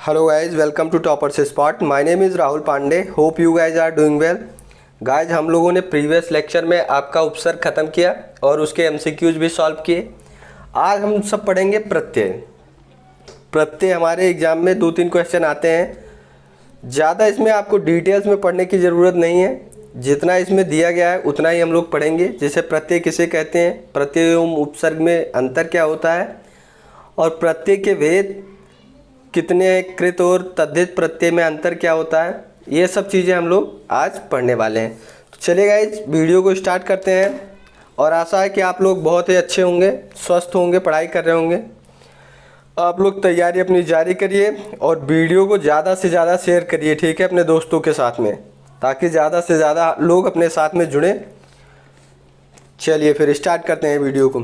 Hello guys, welcome to Toppers Spot. My name is Rahul Pandey. Hope you guys are doing well. Guys हम लोगों ने previous lecture में आपका उपसर्ग ख़त्म किया और उसके एमसीक्यूज भी सॉल्व किए। आज हम सब पढ़ेंगे प्रत्यय। प्रत्यय हमारे एग्जाम में 2-3 क्वेश्चन आते हैं। ज़्यादा इसमें आपको डिटेल्स में पढ़ने की ज़रूरत नहीं है, जितना इसमें दिया गया है उतना ही हम लोग पढ़ेंगे। जैसे प्रत्यय किसे कहते हैं, प्रत्यय एवं उपसर्ग में अंतर क्या होता है, और प्रत्यय के भेद कितने हैं, कृत और तद्धित प्रत्यय में अंतर क्या होता है, ये सब चीज़ें हम लोग आज पढ़ने वाले हैं। तो चलिए गाइज वीडियो को स्टार्ट करते हैं, और आशा है कि आप लोग बहुत ही अच्छे होंगे, स्वस्थ होंगे, पढ़ाई कर रहे होंगे। आप लोग तैयारी अपनी जारी करिए और वीडियो को ज़्यादा से ज़्यादा शेयर करिए, ठीक है, अपने दोस्तों के साथ में, ताकि ज़्यादा से ज़्यादा लोग अपने साथ में जुड़ें। चलिए फिर स्टार्ट करते हैं वीडियो को।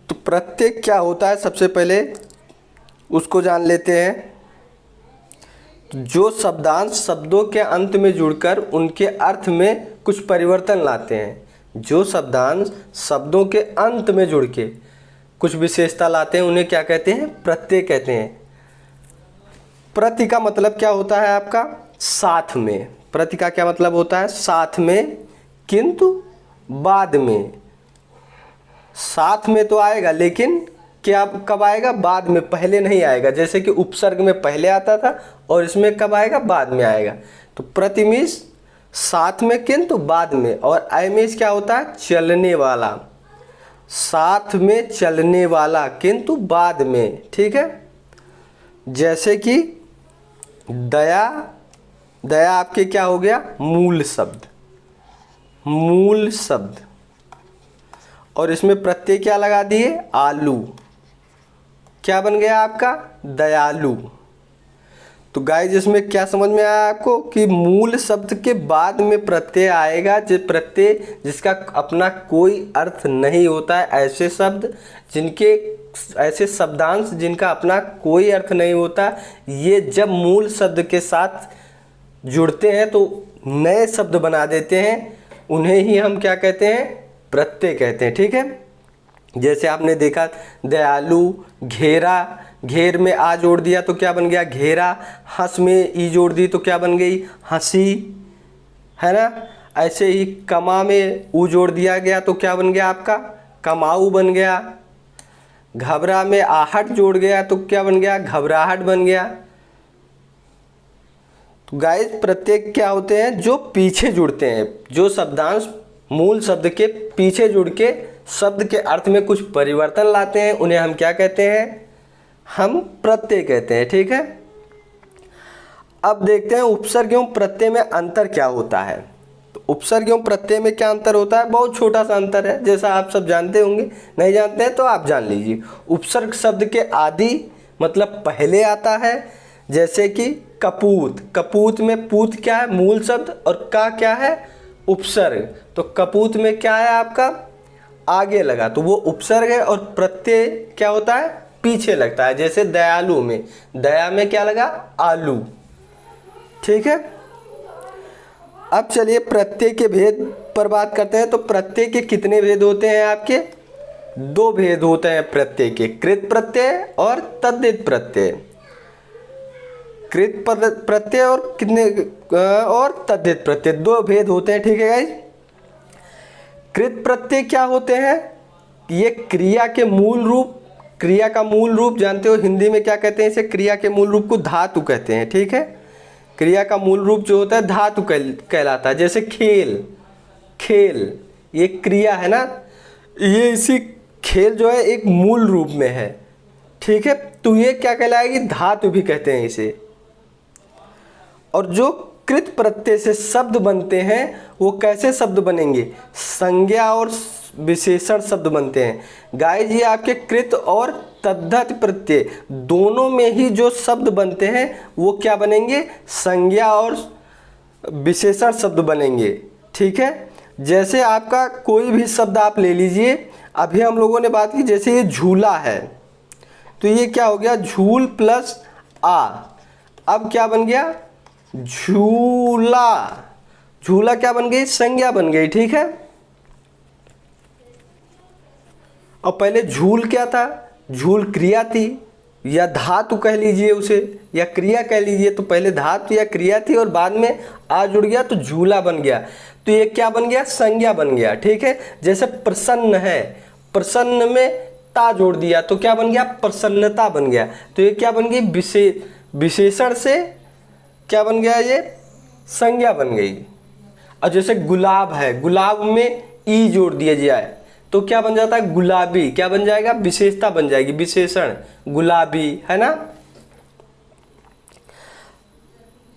तो प्रत्यय क्या होता है, सबसे पहले उसको जान लेते हैं। जो शब्दांश शब्दों के अंत में जुड़कर उनके अर्थ में कुछ परिवर्तन लाते हैं। जो शब्दांश शब्दों के अंत में जुड़ के कुछ विशेषता लाते हैं, उन्हें क्या कहते हैं, प्रत्यय कहते हैं। प्रति का मतलब क्या होता है आपका, साथ में। प्रति का क्या मतलब होता है, साथ में, किंतु बाद में। साथ में तो आएगा, लेकिन क्या कब आएगा, बाद में, पहले नहीं आएगा। जैसे कि उपसर्ग में पहले आता था और इसमें कब आएगा, बाद में आएगा। तो प्रति मीन्स साथ में किंतु बाद में, और अय मीन्स क्या होता है, चलने वाला, साथ में चलने वाला किंतु बाद में, ठीक है। जैसे कि दया, दया आपके क्या हो गया, मूल शब्द, मूल शब्द, और इसमें प्रत्यय क्या लगा दिए, आलू, क्या बन गया आपका, दयालु। तो गाइस इसमें क्या समझ में आया आपको कि मूल शब्द के बाद में प्रत्यय आएगा, जो प्रत्यय जिसका अपना कोई अर्थ नहीं होता है। ऐसे शब्द जिनके, ऐसे शब्दांश जिनका अपना कोई अर्थ नहीं होता, ये जब मूल शब्द के साथ जुड़ते हैं तो नए शब्द बना देते हैं, उन्हें ही हम क्या कहते हैं, प्रत्यय कहते हैं, ठीक है। जैसे आपने देखा दयालु, घेरा, घेर में आ जोड़ दिया तो क्या बन गया, घेरा। हंस में ई जोड़ दी तो क्या बन गई, हंसी, है ना। ऐसे ही कमा में ऊ जोड़ दिया गया तो क्या बन गया आपका, कमाऊ बन गया। घबरा में आहट जोड़ गया तो क्या बन गया, घबराहट बन गया। तो गाइस प्रत्यय क्या होते हैं, जो पीछे जुड़ते हैं, जो शब्दांश मूल शब्द के पीछे जुड़ के शब्द के अर्थ में कुछ परिवर्तन लाते हैं, उन्हें हम क्या कहते हैं, हम प्रत्यय कहते हैं, ठीक है। अब देखते हैं उपसर्ग एवं प्रत्यय में अंतर क्या होता है। तो उपसर्ग एवं प्रत्यय में क्या अंतर होता है, बहुत छोटा सा अंतर है, जैसा आप सब जानते होंगे। नहीं जानते हैं तो आप जान लीजिए। उपसर्ग शब्द के आदि मतलब पहले आता है, जैसे कि कपूत, कपूत में पूत क्या है, मूल शब्द, और का क्या है, उपसर्ग। तो कपूत में क्या है आपका, आगे लगा, तो वो उपसर्ग है, और प्रत्यय क्या होता है, पीछे लगता है। जैसे दयालु में, दया में क्या लगा, आलू, ठीक है। अब चलिए प्रत्यय के भेद पर बात करते हैं। तो प्रत्यय के कितने भेद होते हैं आपके, 2 भेद होते हैं प्रत्यय के, कृत प्रत्यय और तद्धित प्रत्यय। कृत प्रत्यय और कितने, और तद्धित प्रत्यय, 2 भेद होते हैं, ठीक है गाइस। कृत प्रत्यय क्या होते हैं, ये क्रिया के मूल रूप, क्रिया का मूल रूप जानते हो, हिंदी में क्या कहते हैं इसे, क्रिया के मूल रूप को धातु कहते हैं, ठीक है। क्रिया का मूल रूप जो होता है धातु कहलाता है। जैसे खेल, खेल ये क्रिया है ना, ये इसी खेल जो है एक मूल रूप में है, ठीक है। तो ये क्या कहलाएगी, धातु भी कहते हैं इसे। और जो कृत प्रत्यय से शब्द बनते हैं वो कैसे शब्द बनेंगे, संज्ञा और विशेषण शब्द बनते हैं। गाइस ये आपके कृत और तद्धित प्रत्यय दोनों में ही जो शब्द बनते हैं वो क्या बनेंगे, संज्ञा और विशेषण शब्द बनेंगे, ठीक है। जैसे आपका कोई भी शब्द आप ले लीजिए, अभी हम लोगों ने बात की, जैसे ये झूला है, तो ये क्या हो गया, झूल प्लस आ, अब क्या बन गया, झूला। झूला क्या बन गई, संज्ञा बन गई, ठीक है। और पहले झूल क्या था, झूल क्रिया थी, या धातु कह लीजिए उसे, या क्रिया कह लीजिए। तो पहले धातु या क्रिया थी और बाद में आ जुड़ गया तो झूला बन गया। तो ये क्या बन गया? संज्ञा बन गया। ठीक है, जैसे प्रसन्न है, प्रसन्न में ता जोड़ दिया तो क्या बन गया? प्रसन्नता बन गया। तो ये क्या बन गई? विशेषण से क्या बन गया? ये संज्ञा बन गई। और जैसे गुलाब है, गुलाब में ई जोड़ दिया जाए तो क्या बन जाता है? गुलाबी। क्या बन जाएगा? विशेषता बन जाएगी, विशेषण गुलाबी, है ना।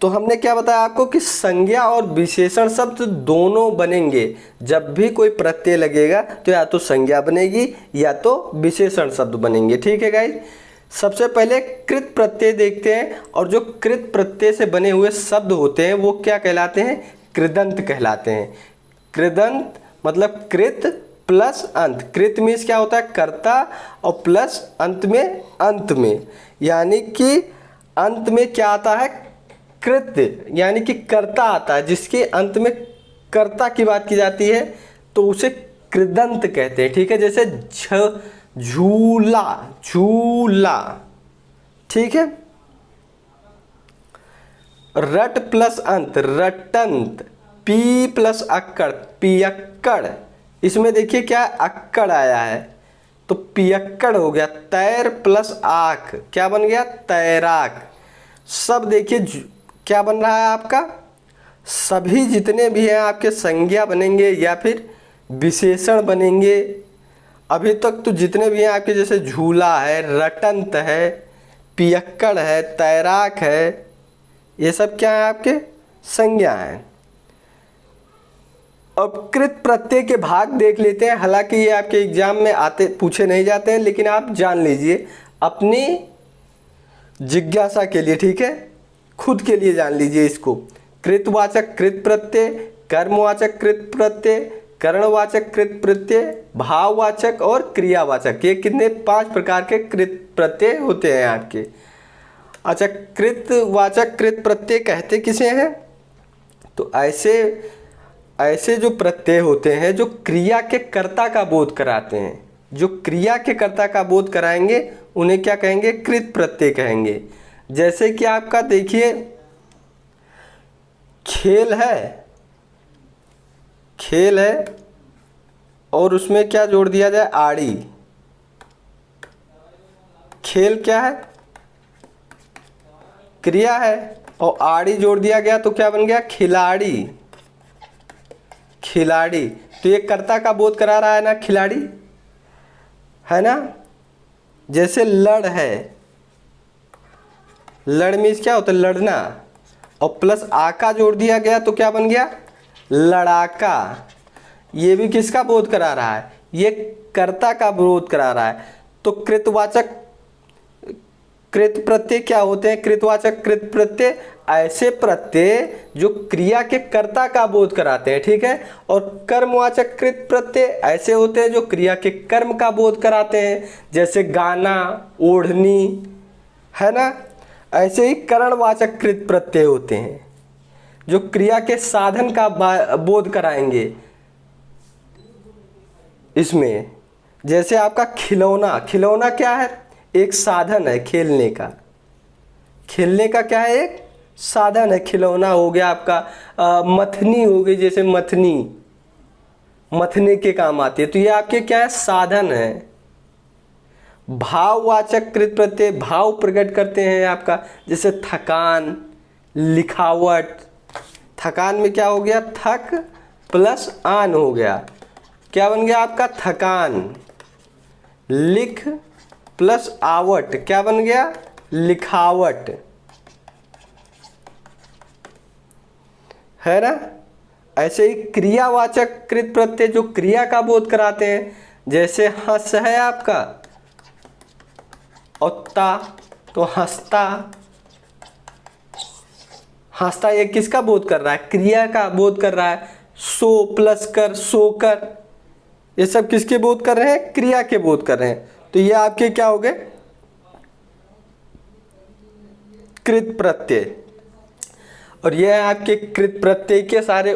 तो हमने क्या बताया आपको कि संज्ञा और विशेषण शब्द दोनों बनेंगे। जब भी कोई प्रत्यय लगेगा तो या तो संज्ञा बनेगी या तो विशेषण शब्द बनेंगे। ठीक है गाइस, सबसे पहले कृत प्रत्यय देखते हैं। और जो कृत प्रत्यय से बने हुए शब्द होते हैं वो क्या कहलाते हैं? कृदंत कहलाते हैं। कृदंत मतलब कृत प्लस अंत। कृत मीन्स क्या होता है? कर्ता, और प्लस अंत में यानी कि अंत में क्या आता है? कृत, यानी कि कर्ता आता है। जिसके अंत में कर्ता की बात की जाती है तो उसे कृदंत कहते हैं। ठीक है, जैसे झूला, झूला। ठीक है, रट प्लस अंत, रटंत। पी प्लस अक्कड़, पियक्कड़। इसमें देखिए क्या अक्कड़ आया है तो पियक्कड़ हो गया। तैर प्लस आख, क्या बन गया? तैराक। सब देखिए क्या बन रहा है आपका? सभी जितने भी हैं आपके संज्ञा बनेंगे या फिर विशेषण बनेंगे। अभी तक तो जितने भी हैं आपके, जैसे झूला है, रटंत है, पियक्कड़ है, तैराक है, ये सब क्या है? आपके संज्ञा हैं। अब कृत प्रत्यय के भाग देख लेते हैं। हालांकि ये आपके एग्जाम में आते पूछे नहीं जाते हैं, लेकिन आप जान लीजिए अपनी जिज्ञासा के लिए। ठीक है, खुद के लिए जान लीजिए इसको। कृतवाचक कृत प्रत्यय, कर्मवाचक कृत प्रत्यय, करणवाचक कृत प्रत्यय, भाववाचक और क्रियावाचक। ये कितने? 5 प्रकार के कृत प्रत्यय होते हैं आपके। अच्छा, कृतवाचक कृत प्रत्यय कहते किसे हैं? तो ऐसे जो प्रत्यय होते हैं जो क्रिया के कर्ता का बोध कराते हैं, जो क्रिया के कर्ता का बोध कराएंगे उन्हें क्या कहेंगे? कृत प्रत्यय कहेंगे। जैसे कि आपका देखिए खेल है, खेल है और उसमें क्या जोड़ दिया जाए? आड़ी। खेल क्या है? क्रिया है और आड़ी जोड़ दिया गया तो क्या बन गया? खिलाड़ी। खिलाड़ी, तो ये कर्ता का बोध करा रहा है ना, खिलाड़ी, है ना। जैसे लड़ है, लड़ मीन्स क्या होता है? लड़ना, और प्लस आका जोड़ दिया गया तो क्या बन गया? लड़ाका। ये भी किसका बोध करा रहा है? ये कर्ता का बोध करा रहा है। तो कृतवाचक कृत प्रत्यय क्या होते हैं? कृतवाचक कृत प्रत्यय ऐसे प्रत्यय जो क्रिया के कर्ता का बोध कराते हैं। ठीक है, और कर्मवाचक कृत प्रत्यय ऐसे होते हैं जो क्रिया के कर्म का बोध कराते हैं। जैसे गाना, ओढ़नी, है ना। ऐसे ही करणवाचक कृत प्रत्यय होते हैं जो क्रिया के साधन का बोध कराएंगे। इसमें जैसे आपका खिलौना, खिलौना क्या है? एक साधन है खेलने का। खेलने का क्या है? एक साधन है। खिलौना हो गया आपका। मथनी हो गई, जैसे मथनी मथने के काम आती है, तो ये आपके क्या है? साधन है। भाववाचक कृत प्रत्यय भाव प्रकट करते हैं आपका, जैसे थकान, लिखावट। थकान में क्या हो गया? थक प्लस आन हो गया, क्या बन गया आपका? थकान। लिख प्लस आवट, क्या बन गया? लिखावट, है ना। ऐसे ही क्रियावाचक कृत प्रत्यय जो क्रिया का बोध कराते हैं, जैसे हंस है आपका, औत्ता तो हंसता। हंसता ये किसका बोध कर रहा है? क्रिया का बोध कर रहा है। सो प्लस कर, सोकर, ये सब किसके बोध कर रहे हैं? क्रिया के बोध कर रहे हैं। तो ये आपके क्या हो गए? कृत प्रत्यय। और ये आपके कृत प्रत्यय के सारे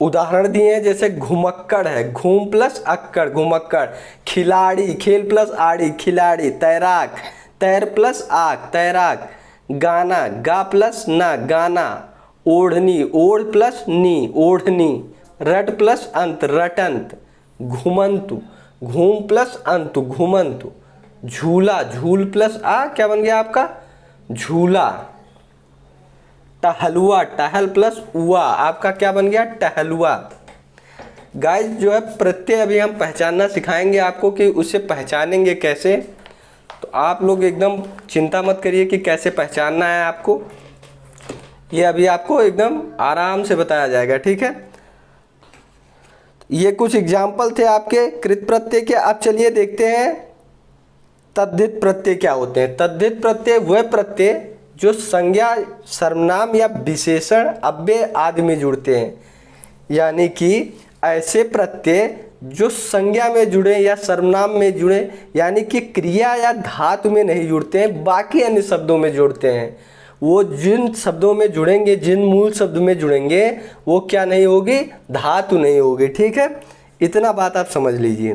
उदाहरण दिए हैं। जैसे घुमक्कड़ है, घूम प्लस अक्कड़, घुमक्कड़। खिलाड़ी, खेल प्लस आड़ी, खिलाड़ी। तैराक, तैर प्लस आग तैराक, गाना गा प्लस ना गाना, ओढ़नी ओढ़ प्लस नी ओढ़नी, रट प्लस अंत रटंत, घुमंतु घूम प्लस अंतु घुमंतु, झूला झूल प्लस आ क्या बन गया आपका झूला, टहलुआ टहल प्लस उआ आपका क्या बन गया टहलुआ। गाइस जो है प्रत्यय अभी हम पहचानना सिखाएंगे आपको कि उसे पहचानेंगे कैसे, तो आप लोग एकदम चिंता मत करिए कि कैसे पहचानना है आपको, ये अभी आपको एकदम आराम से बताया जाएगा, ठीक है। ये कुछ एग्जाम्पल थे आपके कृत प्रत्यय के। अब चलिए देखते हैं तद्धित प्रत्यय क्या होते हैं। तद्धित प्रत्यय वह प्रत्यय जो संज्ञा सर्वनाम या विशेषण अव्यय आदि में जुड़ते हैं, यानी कि ऐसे प्रत्यय जो संज्ञा में जुड़े या सर्वनाम में जुड़े, यानी कि क्रिया या धातु में नहीं जुड़ते हैं, बाकी अन्य शब्दों में जुड़ते हैं। वो जिन शब्दों में जुड़ेंगे, जिन मूल शब्द में जुड़ेंगे, वो क्या नहीं होगी धातु नहीं होगी, ठीक है। इतना बात आप समझ लीजिए।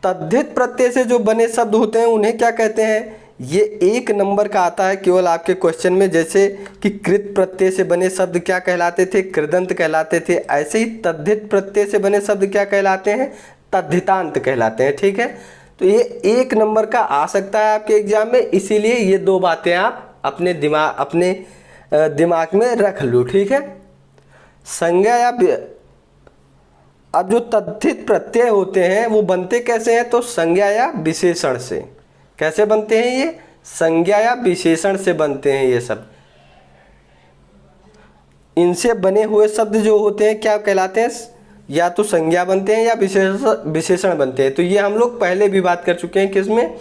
तद्धित प्रत्यय से जो बने शब्द होते हैं उन्हें क्या कहते हैं, ये 1 नंबर का आता है केवल आपके क्वेश्चन में। जैसे कि कृत प्रत्यय से बने शब्द क्या कहलाते थे, कृदंत कहलाते थे, ऐसे ही तद्धित प्रत्यय से बने शब्द क्या कहलाते हैं, तद्धितांत कहलाते हैं, ठीक है। तो ये 1 नंबर का आ सकता है आपके एग्जाम में, इसीलिए ये 2 बातें आप अपने दिमाग में रख लो, ठीक है। संज्ञा या अब जो तद्धित प्रत्यय होते हैं वो बनते कैसे हैं, तो संज्ञा या विशेषण से। कैसे बनते हैं ये, संज्ञा या विशेषण से बनते हैं ये सब। इनसे बने हुए शब्द जो होते हैं क्या कहलाते हैं, या तो संज्ञा बनते हैं या विशेषण बनते हैं। तो ये हम लोग पहले भी बात कर चुके हैं किसमें,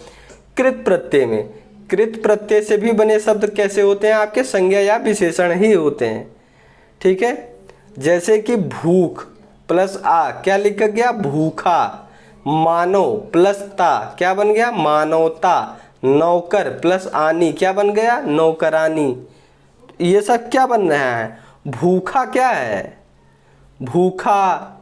कृत प्रत्यय में। कृत प्रत्यय से भी बने शब्द कैसे होते हैं आपके, संज्ञा या विशेषण ही होते हैं, ठीक है। जैसे कि भूख प्लस आ क्या लिखा गया भूखा, मानव प्लस ता क्या बन गया मानवता, नौकर प्लस आनी क्या बन गया नौकरानी। ये सब क्या बन रहा है, भूखा क्या है भूखा,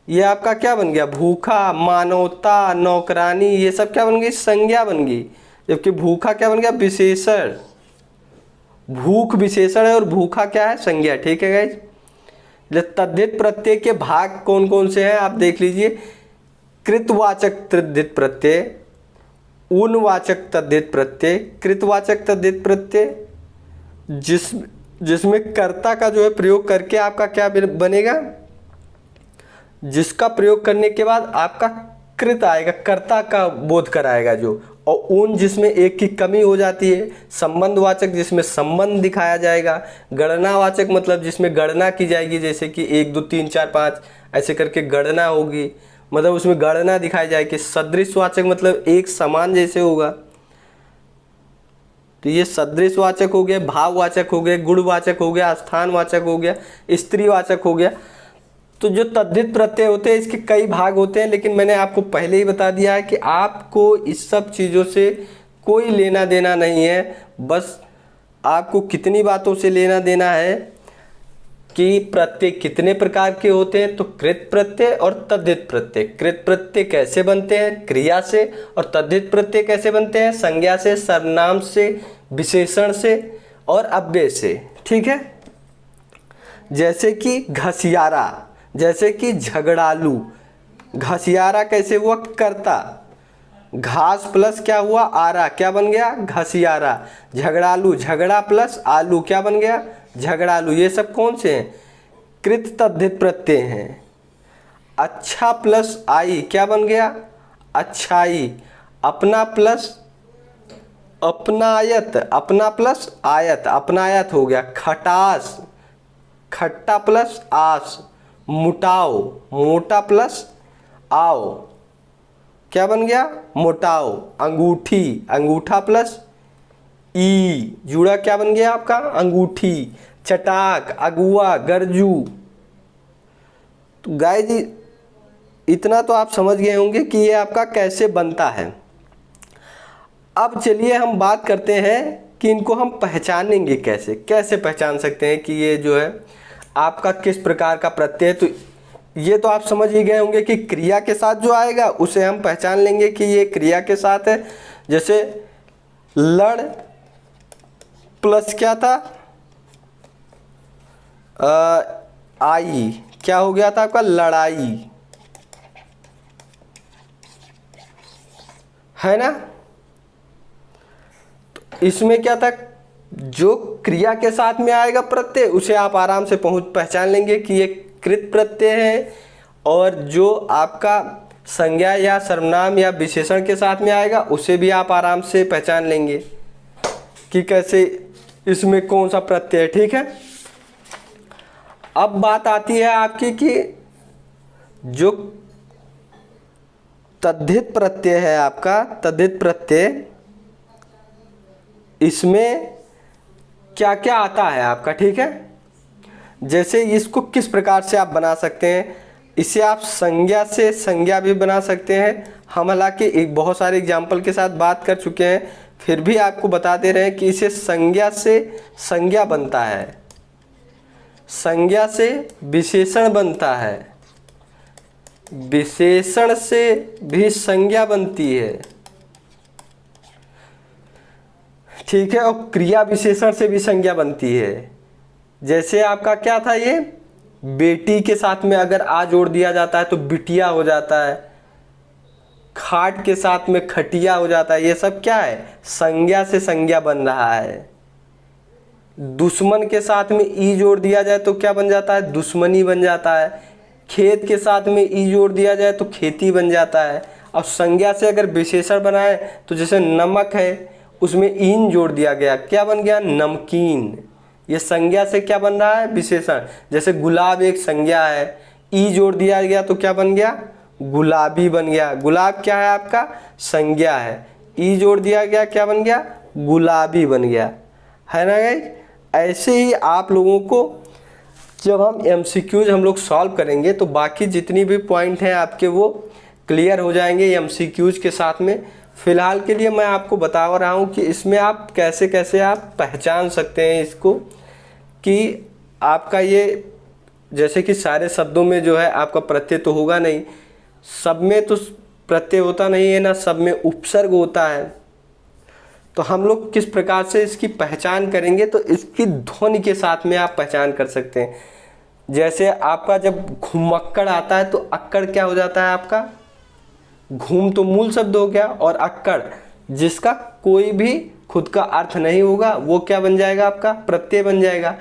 ये आपका क्या बन गया भूखा, मानवता, नौकरानी, ये सब क्या बन गई संज्ञा बन गई, जबकि भूखा क्या बन गया विशेषण। भूख विशेषण है और भूखा क्या है संज्ञा, ठीक है गाइस। तद्धित प्रत्यय के भाग कौन कौन से हैं आप देख लीजिए। कृतवाचक तद्धित प्रत्यय, उनवाचक तद्धित प्रत्यय, कृतवाचक तद्धित प्रत्यय जिसमें कर्ता का जो है प्रयोग करके आपका क्या बनेगा, जिसका प्रयोग करने के बाद आपका कृत आएगा, कर्ता का बोध कराएगा जो, और उन जिसमें एक की कमी हो जाती है, संबंधवाचक जिसमें संबंध दिखाया जाएगा, गणनावाचक मतलब जिसमें गणना की जाएगी, जैसे कि 1 2 3 4 5 ऐसे करके गणना होगी, मतलब उसमें गणना दिखाई जाएगी। सदृशवाचक मतलब एक समान जैसे होगा, तो ये सदृशवाचक हो गया, भाववाचक हो गया, गुणवाचक हो गया, स्थानवाचक हो गया, स्त्रीवाचक हो गया। तो जो तद्धित प्रत्यय होते हैं इसके कई भाग होते हैं, लेकिन मैंने आपको पहले ही बता दिया है कि आपको इस सब चीज़ों से कोई लेना देना नहीं है। बस आपको कितनी बातों से लेना देना है कि प्रत्यय कितने प्रकार के होते हैं, तो कृत प्रत्यय और तद्धित प्रत्यय। कृत प्रत्यय कैसे बनते हैं क्रिया से, और तद्धित प्रत्यय कैसे बनते हैं संज्ञा से, सर्वनाम से, विशेषण से और अव्यय से, ठीक है। जैसे कि घसियारा, जैसे कि झगड़ालू, घसियारा कैसे हुआ कर्ता, घास प्लस क्या हुआ आरा क्या बन गया घसियारा, झगड़ालू झगड़ा प्लस आलू क्या बन गया झगड़ालू। ये सब कौन से हैं कृत तद्धित प्रत्यय हैं। अच्छा प्लस आई क्या बन गया अच्छाई, अपना प्लस अपनायत, अपना प्लस आयत अपनायत हो गया। खटास खट्टा प्लस आस, मुटाओ मोटा प्लस आओ क्या बन गया मोटाओ। अंगूठी अंगूठा प्लस ई जुड़ा क्या बन गया आपका अंगूठी। चटाक अगुआ गरजू। तो गाइस जी इतना तो आप समझ गए होंगे कि ये आपका कैसे बनता है। अब चलिए हम बात करते हैं कि इनको हम पहचानेंगे कैसे, कैसे पहचान सकते हैं कि ये जो है आपका किस प्रकार का प्रत्यय। तो ये तो आप समझ ही गए होंगे कि क्रिया के साथ जो आएगा उसे हम पहचान लेंगे कि ये क्रिया के साथ है। जैसे लड़ प्लस क्या था, आई, क्या हो गया था आपका, लड़ाई, है ना। तो इसमें क्या था, जो क्रिया के साथ में आएगा प्रत्यय उसे आप आराम से पहचान लेंगे कि ये कृत प्रत्यय है, और जो आपका संज्ञा या सर्वनाम या विशेषण के साथ में आएगा उसे भी आप आराम से पहचान लेंगे कि कैसे इसमें कौन सा प्रत्यय है। ठीक है, अब बात आती है आपकी कि जो तद्धित प्रत्यय है आपका, तद्धित प्रत्यय, इसमें क्या क्या आता है आपका। ठीक है, जैसे इसको किस प्रकार से आप बना सकते हैं, इसे आप संज्ञा से संज्ञा भी बना सकते हैं। हम हालांकि एक बहुत सारे एग्जाम्पल के साथ बात कर चुके हैं, फिर भी आपको बता दे रहे हैं कि इसे संज्ञा से संज्ञा बनता है, संज्ञा से विशेषण बनता है, विशेषण से भी संज्ञा बनती है। ठीक है, और क्रिया विशेषण से भी संज्ञा बनती है। जैसे आपका क्या था, ये बेटी के साथ में अगर आ जोड़ दिया जाता है तो बिटिया हो जाता है, खाट के साथ में खटिया हो जाता है। ये सब क्या है, संज्ञा से संज्ञा बन रहा है। दुश्मन के साथ में ई जोड़ दिया जाए तो क्या बन जाता है, दुश्मनी बन जाता है। खेत के साथ में ई जोड़ दिया जाए तो खेती बन जाता है। और संज्ञा से अगर विशेषण बनाए तो जैसे नमक है, उसमें ईन जोड़ दिया गया, क्या बन गया, नमकीन। ये संज्ञा से क्या बन रहा है, विशेषण। जैसे गुलाब एक संज्ञा है, ई जोड़ दिया गया तो क्या बन गया, गुलाबी बन गया। गुलाब क्या है आपका, संज्ञा है, ई जोड़ दिया गया क्या बन गया, गुलाबी बन गया, है ना गाइस। ऐसे ही आप लोगों को जब हम MCQs हम लोग सॉल्व करेंगे तो बाकी जितनी भी पॉइंट हैं आपके वो क्लियर हो जाएंगे MCQs के साथ में। फ़िलहाल के लिए मैं आपको बता रहा हूँ कि इसमें आप कैसे कैसे आप पहचान सकते हैं इसको, कि आपका ये जैसे कि सारे शब्दों में जो है आपका प्रत्यय तो होगा नहीं, सब में तो प्रत्यय होता नहीं है ना, सब में उपसर्ग होता है। तो हम लोग किस प्रकार से इसकी पहचान करेंगे, तो इसकी ध्वनि के साथ में आप पहचान कर सकते हैं। जैसे आपका जब घुमक्कड़ आता है तो अक्कड़ क्या हो जाता है आपका, घूम तो मूल शब्द हो गया, और अक्कड़ जिसका कोई भी खुद का अर्थ नहीं होगा वो क्या बन जाएगा, आपका प्रत्यय बन जाएगा।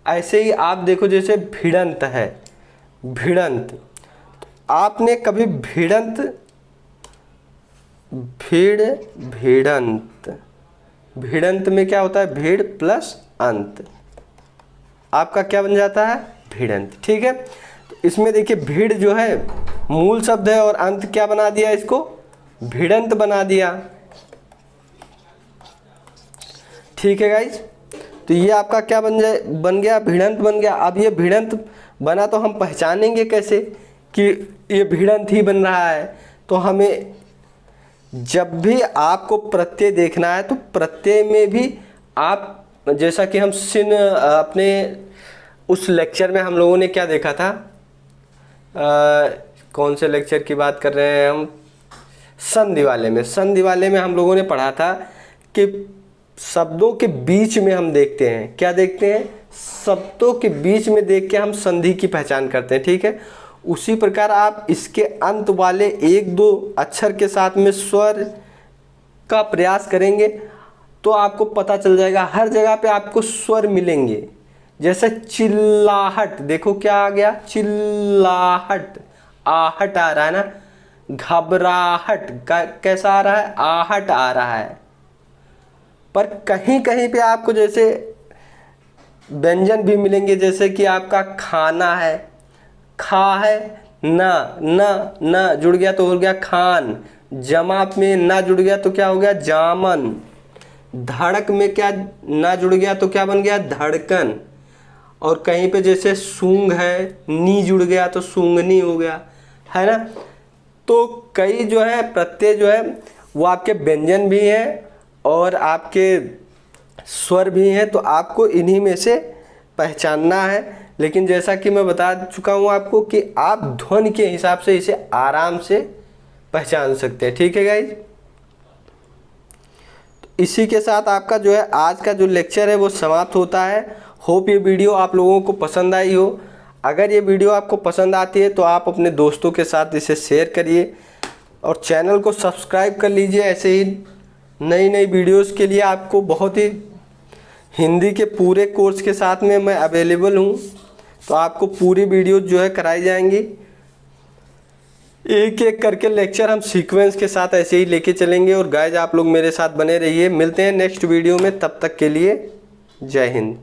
ऐसे ही आप देखो जैसे भिड़ंत है, भिड़ंत, तो आपने कभी भिड़ंत, भिड़ंत, भिड़ंत में क्या होता है, भीड़ प्लस अंत, आपका क्या बन जाता है, भिड़ंत। ठीक है, तो इसमें देखिए भीड़ जो है मूल शब्द है और अंत क्या बना दिया, इसको भिड़ंत बना दिया। ठीक है गाइज, तो ये आपका क्या बन गया, भिड़ंत बन गया। अब ये भिड़ंत बना तो हम पहचानेंगे कैसे कि ये भिड़ंत ही बन रहा है। तो हमें जब भी आपको प्रत्यय देखना है तो प्रत्यय में भी आप, जैसा कि हम अपने उस लेक्चर में हम लोगों ने क्या देखा था, कौन से लेक्चर की बात कर रहे हैं हम, संधि वाले में हम लोगों ने पढ़ा था कि शब्दों के बीच में हम देखते हैं, क्या देखते हैं, शब्दों के बीच में देख के हम संधि की पहचान करते हैं। ठीक है, उसी प्रकार आप इसके अंत वाले एक दो अक्षर के साथ में स्वर का प्रयास करेंगे तो आपको पता चल जाएगा, हर जगह पे आपको स्वर मिलेंगे। जैसे चिल्लाहट, देखो क्या आ गया, चिल्लाहट, आहट आ रहा है ना, घबराहट कैसा आ रहा है, आहट आ रहा है। पर कहीं कहीं पे आपको जैसे व्यंजन भी मिलेंगे, जैसे कि आपका खाना है, खा है, ना ना जुड़ गया तो हो गया खान, जमा में ना जुड़ गया तो क्या हो गया, जामन, धड़क में क्या ना जुड़ गया तो क्या बन गया, धड़कन। और कहीं पे जैसे सूंग है, नी जुड़ गया तो सूंगनी हो गया, है ना। तो कई जो है प्रत्यय जो है वो आपके व्यंजन भी हैं और आपके स्वर भी हैं, तो आपको इन्हीं में से पहचानना है। लेकिन जैसा कि मैं बता चुका हूँ आपको कि आप ध्वनि के हिसाब से इसे आराम से पहचान सकते हैं। ठीक है गाइज, तो इसी के साथ आपका जो है आज का जो लेक्चर है वो समाप्त होता है। होप ये वीडियो आप लोगों को पसंद आई हो। अगर ये वीडियो आपको पसंद आती है तो आप अपने दोस्तों के साथ इसे शेयर करिए और चैनल को सब्सक्राइब कर लीजिए। ऐसे ही नई नई वीडियोस के लिए आपको बहुत ही हिंदी के पूरे कोर्स के साथ में मैं अवेलेबल हूँ, तो आपको पूरी वीडियो जो है कराई जाएंगी। एक एक करके लेक्चर हम सीक्वेंस के साथ ऐसे ही लेके चलेंगे। और गाइज आप लोग मेरे साथ बने रहिए। मिलते हैं नेक्स्ट वीडियो में, तब तक के लिए जय हिंद।